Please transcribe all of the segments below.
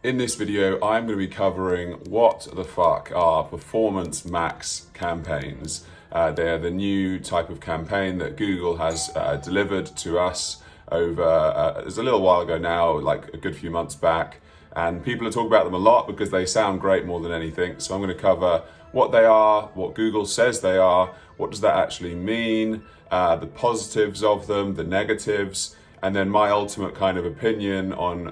In this video, I'm going to be covering what the fuck are performance max campaigns. They're the new type of campaign that Google has delivered to us over, it was a little while ago now, like a good few months back. And people are talking about them a lot because they sound great more than anything. So I'm going to cover what they are, what Google says they are, what does that actually mean, the positives of them, the negatives, and then my ultimate kind of opinion on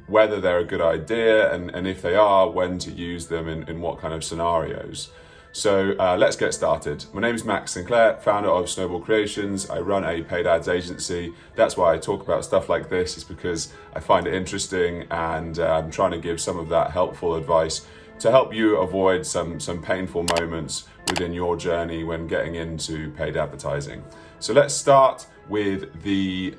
whether they're a good idea and if they are, when to use them in what kind of scenarios. So let's get started. My name is Max Sinclair, founder of Snowball Creations. I run a paid ads agency. That's why I talk about stuff like this, is because I find it interesting and I'm trying to give some of that helpful advice to help you avoid some painful moments within your journey when getting into paid advertising. So let's start with the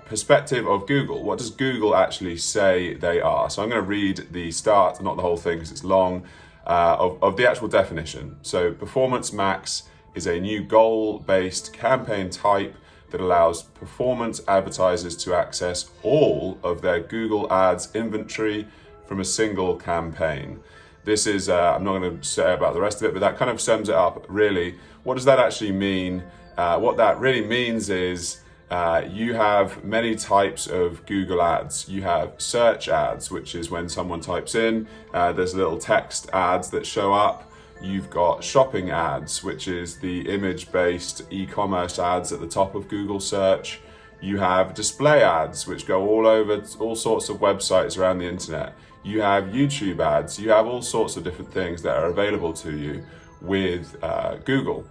perspective of Google. What does Google actually say they are? So I'm going to read the start, not the whole thing because it's long, of the actual definition. So Performance Max is a new goal-based campaign type that allows performance advertisers to access all of their Google Ads inventory from a single campaign. This is, I'm not going to say about the rest of it, but that kind of sums it up really. What does that actually mean? What that really means is you have many types of Google ads. You have search ads, which is when someone types in, there's little text ads that show up. You've got shopping ads, which is the image-based e-commerce ads at the top of Google search. You have display ads, which go all over all sorts of websites around the internet. You have YouTube ads. You have all sorts of different things that are available to you with Google.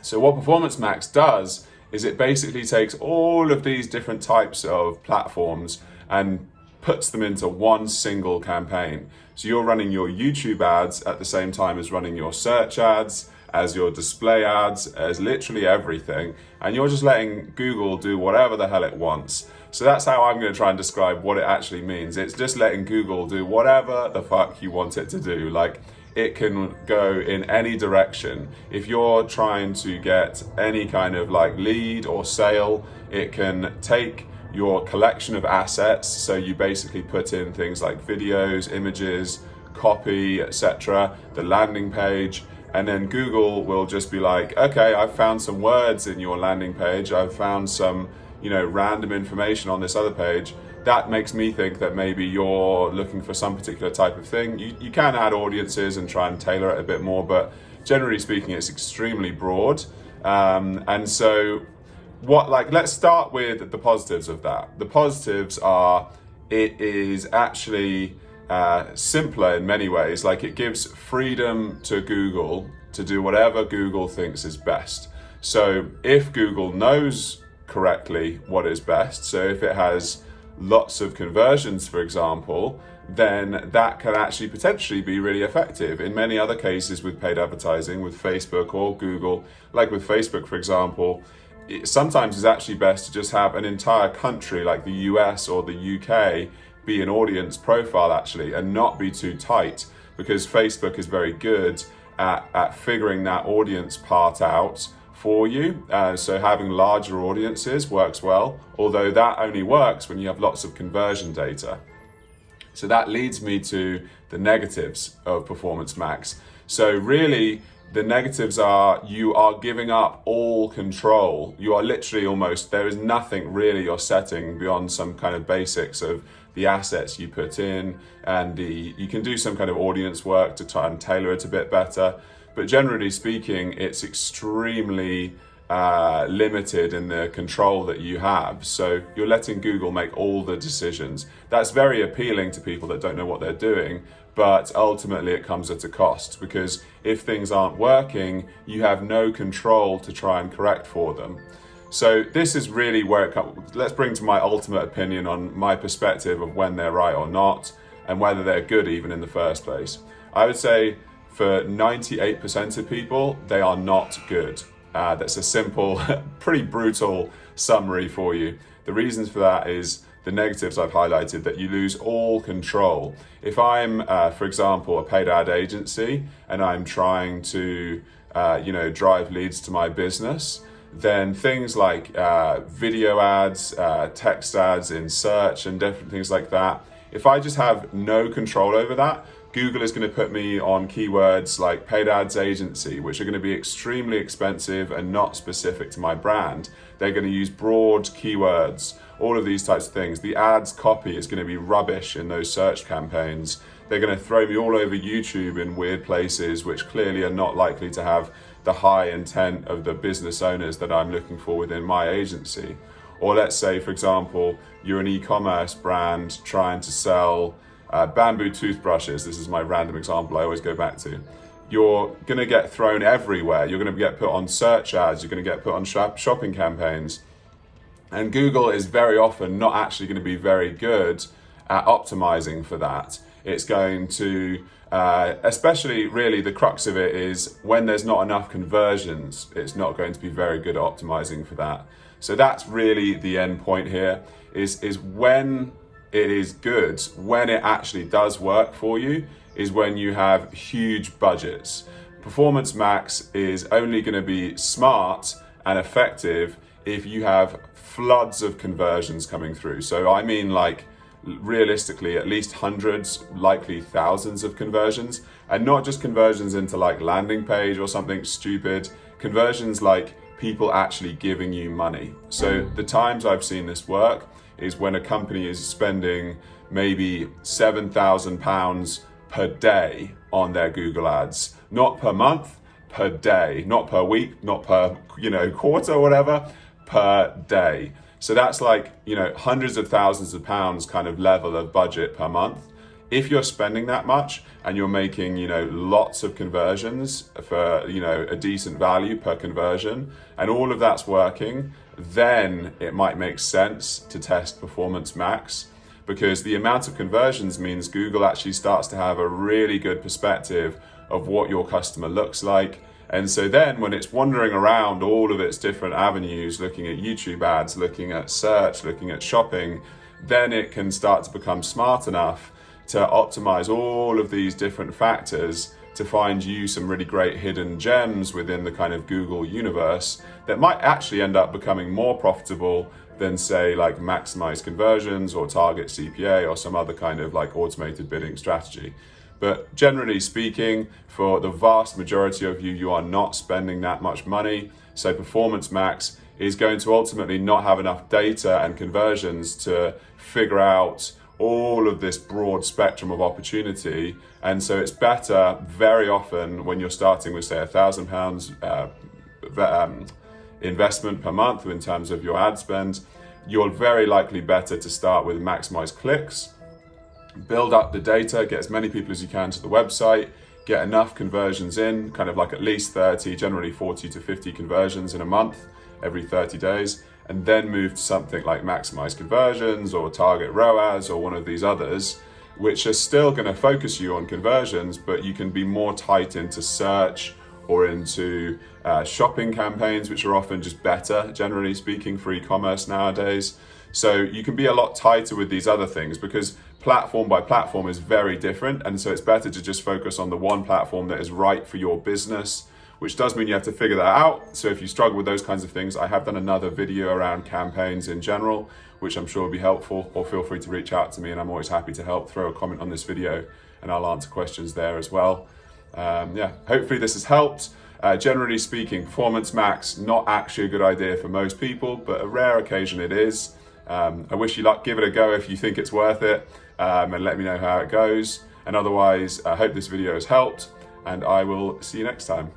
So what Performance Max does is it basically takes all of these different types of platforms and puts them into one single campaign. So you're running your YouTube ads at the same time as running your search ads, as your display ads, as literally everything, and you're just letting Google do whatever the hell it wants. So that's how I'm going to try and describe what it actually means. It's just letting Google do whatever the fuck you want it to do. Like, it can go in any direction. If you're trying to get any kind of like lead or sale, it can take your collection of assets. So you basically put in things like videos, images, copy, etc., the landing page, and then Google will just be like, okay, I've found some words in your landing page. I've found some, random information on this other page. That makes me think that maybe you're looking for some particular type of thing. You can add audiences and try and tailor it a bit more, but generally speaking, it's extremely broad. And so let's start with the positives of that. The positives are, it is actually simpler in many ways. Like, it gives freedom to Google to do whatever Google thinks is best. So if Google knows correctly what is best, so if it has lots of conversions, for example, then that can actually potentially be really effective. In many other cases with paid advertising, with Facebook or Google, like with Facebook, for example, sometimes it's actually best to just have an entire country like the US or the UK be an audience profile actually, and not be too tight, because Facebook is very good at figuring that audience part out for you. So having larger audiences works well, although that only works when you have lots of conversion data. So that leads me to the negatives of Performance Max. So really, the negatives are you are giving up all control. You are literally there is nothing really you're setting beyond some kind of basics of the assets you put in, and you can do some kind of audience work to try and tailor it a bit better. But generally speaking, it's extremely limited in the control that you have. So you're letting Google make all the decisions. That's very appealing to people that don't know what they're doing, but ultimately it comes at a cost, because if things aren't working, you have no control to try and correct for them. So this is really where it comes. Let's bring to my ultimate opinion on my perspective of when they're right or not, and whether they're good even in the first place. I would say for 98% of people, they are not good. That's a simple, pretty brutal summary for you. The reasons for that is the negatives I've highlighted, that you lose all control. If I'm, for example, a paid ad agency and I'm trying to, drive leads to my business, then things like video ads, text ads in search and different things like that, If I just have no control over that, Google is going to put me on keywords like paid ads agency, which are going to be extremely expensive and not specific to my brand. They're going to use broad keywords, all of these types of things. The ads copy is going to be rubbish in those search campaigns. They're going to throw me all over YouTube in weird places, which clearly are not likely to have the high intent of the business owners that I'm looking for within my agency. Or let's say, for example, you're an e-commerce brand trying to sell bamboo toothbrushes. This is my random example I always go back to. You're going to get thrown everywhere. You're going to get put on search ads. You're going to get put on shopping campaigns. And Google is very often not actually going to be very good at optimizing for that. It's going to, especially really the crux of it is when there's not enough conversions, it's not going to be very good at optimizing for that. So that's really the end point here, is when it is good, when it actually does work for you, is when you have huge budgets. Performance Max is only going to be smart and effective if you have floods of conversions coming through. So I mean, like, realistically at least hundreds, likely thousands of conversions, and not just conversions into like landing page or something stupid, conversions like people actually giving you money. So the times I've seen this work is when a company is spending maybe £7,000 per day on their Google ads, not per month, per day, not per week, not per quarter or whatever, per day. So that's like, hundreds of thousands of pounds kind of level of budget per month. If you're spending that much and you're making, lots of conversions for, a decent value per conversion, and all of that's working, then it might make sense to test Performance Max, because the amount of conversions means Google actually starts to have a really good perspective of what your customer looks like. And so then when it's wandering around all of its different avenues, looking at YouTube ads, looking at search, looking at shopping, then it can start to become smart enough to optimize all of these different factors to find you some really great hidden gems within the kind of Google universe that might actually end up becoming more profitable than, say, like maximize conversions or target CPA or some other kind of like automated bidding strategy. But generally speaking, for the vast majority of you, you are not spending that much money. So Performance Max is going to ultimately not have enough data and conversions to figure out all of this broad spectrum of opportunity. And so it's better very often when you're starting with, say, £1,000 investment per month in terms of your ad spend, you're very likely better to start with maximize clicks, build up the data, get as many people as you can to the website, get enough conversions in, kind of like at least 30, generally 40 to 50 conversions in a month, every 30 days, and then move to something like maximize conversions or target ROAS or one of these others, which are still going to focus you on conversions, but you can be more tight into search or into shopping campaigns, which are often just better, generally speaking, for e-commerce nowadays. So you can be a lot tighter with these other things because platform by platform is very different. And so it's better to just focus on the one platform that is right for your business, which does mean you have to figure that out. So if you struggle with those kinds of things, I have done another video around campaigns in general, which I'm sure will be helpful, or feel free to reach out to me and I'm always happy to help. Throw a comment on this video and I'll answer questions there as well. Hopefully this has helped. Generally speaking, Performance Max, not actually a good idea for most people, but a rare occasion it is. I wish you luck. Give it a go if you think it's worth it, and let me know how it goes. And otherwise, I hope this video has helped, and I will see you next time.